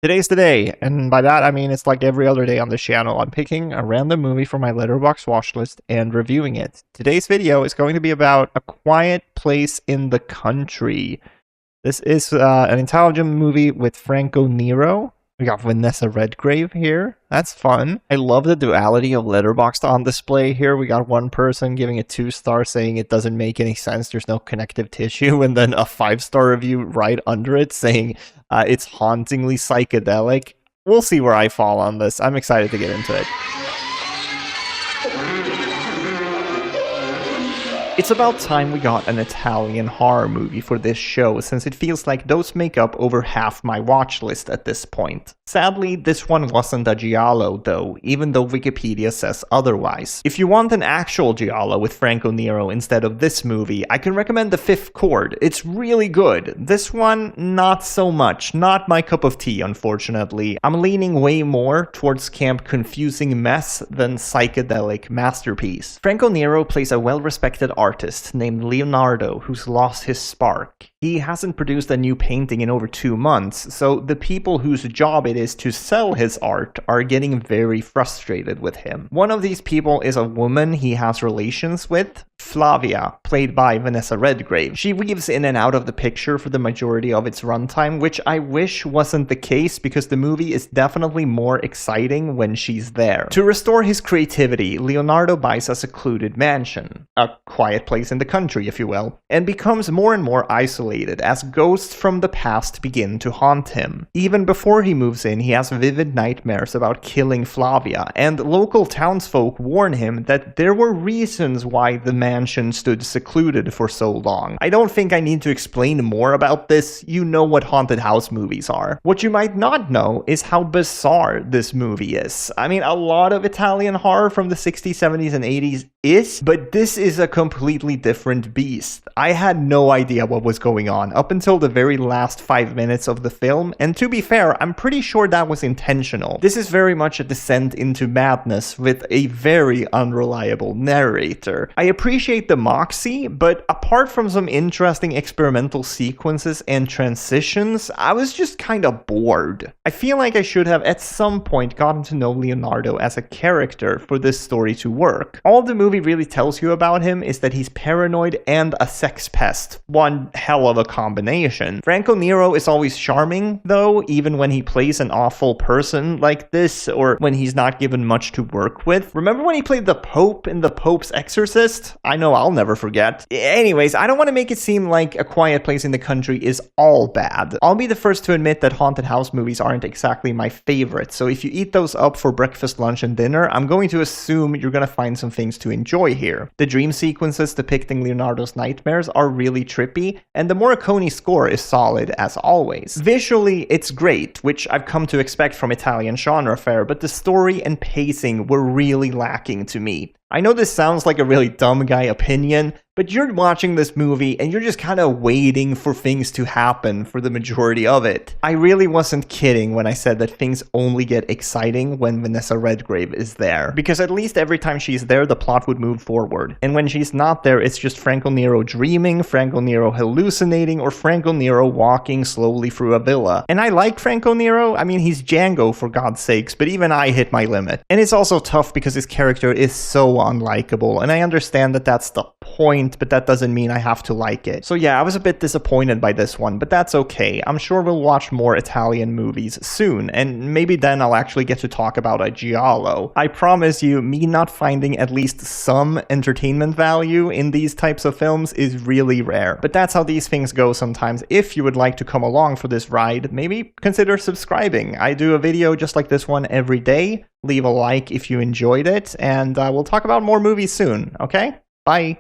Today's the day, and by that I mean it's like every other day on this channel. I'm picking a random movie from my Letterboxd watchlist and reviewing it. Today's video is going to be about A Quiet Place in the Country. This is an Italian movie with Franco Nero. We got Vanessa Redgrave here. That's fun. I love the duality of Letterboxd on display here. We got one person giving it 2 stars saying it doesn't make any sense, there's no connective tissue, and then a 5-star review right under it saying it's hauntingly psychedelic. We'll see where I fall on this. I'm excited to get into it. It's about time we got an Italian horror movie for this show, since it feels like those make up over half my watch list at this point. Sadly, this one wasn't a giallo though, even though Wikipedia says otherwise. If you want an actual giallo with Franco Nero instead of this movie, I can recommend The Fifth Chord. It's really good. This one, not so much. Not my cup of tea, unfortunately. I'm leaning way more towards camp confusing mess than psychedelic masterpiece. Franco Nero plays a well-respected artist named Leonardo who's lost his spark. He hasn't produced a new painting in over 2 months, so the people whose job it is to sell his art are getting very frustrated with him. One of these people is a woman he has relations with, Flavia, played by Vanessa Redgrave. She weaves in and out of the picture for the majority of its runtime, which I wish wasn't the case because the movie is definitely more exciting when she's there. To restore his creativity, Leonardo buys a secluded mansion, a quiet place in the country, if you will, and becomes more and more isolated as ghosts from the past begin to haunt him. Even before he moves in, he has vivid nightmares about killing Flavia, and local townsfolk warn him that there were reasons why the mansion stood secluded for so long. I don't think I need to explain more about this. You know what haunted house movies are. What you might not know is how bizarre this movie is. I mean, a lot of Italian horror from the 60s, 70s, and 80s is, but this is a completely different beast. I had no idea what was going on up until the very last 5 minutes of the film, and to be fair, I'm pretty sure that was intentional. This is very much a descent into madness with a very unreliable narrator. I appreciate the moxie, but apart from some interesting experimental sequences and transitions, I was just kind of bored. I feel like I should have at some point gotten to know Leonardo as a character for this story to work. All the movie really tells you about him is that he's paranoid and a sex pest. One hell of a combination. Franco Nero is always charming, though, even when he plays an awful person like this, or when he's not given much to work with. Remember when he played the Pope in The Pope's Exorcist? I know I'll never forget. Anyways, I don't want to make it seem like A Quiet Place in the Country is all bad. I'll be the first to admit that haunted house movies aren't exactly my favorite, so if you eat those up for breakfast, lunch, and dinner, I'm going to assume you're gonna find some things to enjoy here. The dream sequences depicting Leonardo's nightmares are really trippy, and the Morricone score is solid as always. Visually, it's great, which I've come to expect from Italian genre fare, but the story and pacing were really lacking to me. I know this sounds like a really dumb guy opinion, but you're watching this movie and you're just kind of waiting for things to happen for the majority of it. I really wasn't kidding when I said that things only get exciting when Vanessa Redgrave is there, because at least every time she's there, the plot would move forward. And when she's not there, it's just Franco Nero dreaming, Franco Nero hallucinating, or Franco Nero walking slowly through a villa. And I like Franco Nero. I mean, he's Django for God's sakes, but even I hit my limit. And it's also tough because his character is so unlikable, and I understand that that's the point, but that doesn't mean I have to like it. So yeah, I was a bit disappointed by this one, but that's okay. I'm sure we'll watch more Italian movies soon, and maybe then I'll actually get to talk about a giallo. I promise you, me not finding at least some entertainment value in these types of films is really rare. But that's how these things go sometimes. If you would like to come along for this ride, maybe consider subscribing. I do a video just like this one every day. Leave a like if you enjoyed it, and we'll talk about more movies soon, okay? Bye!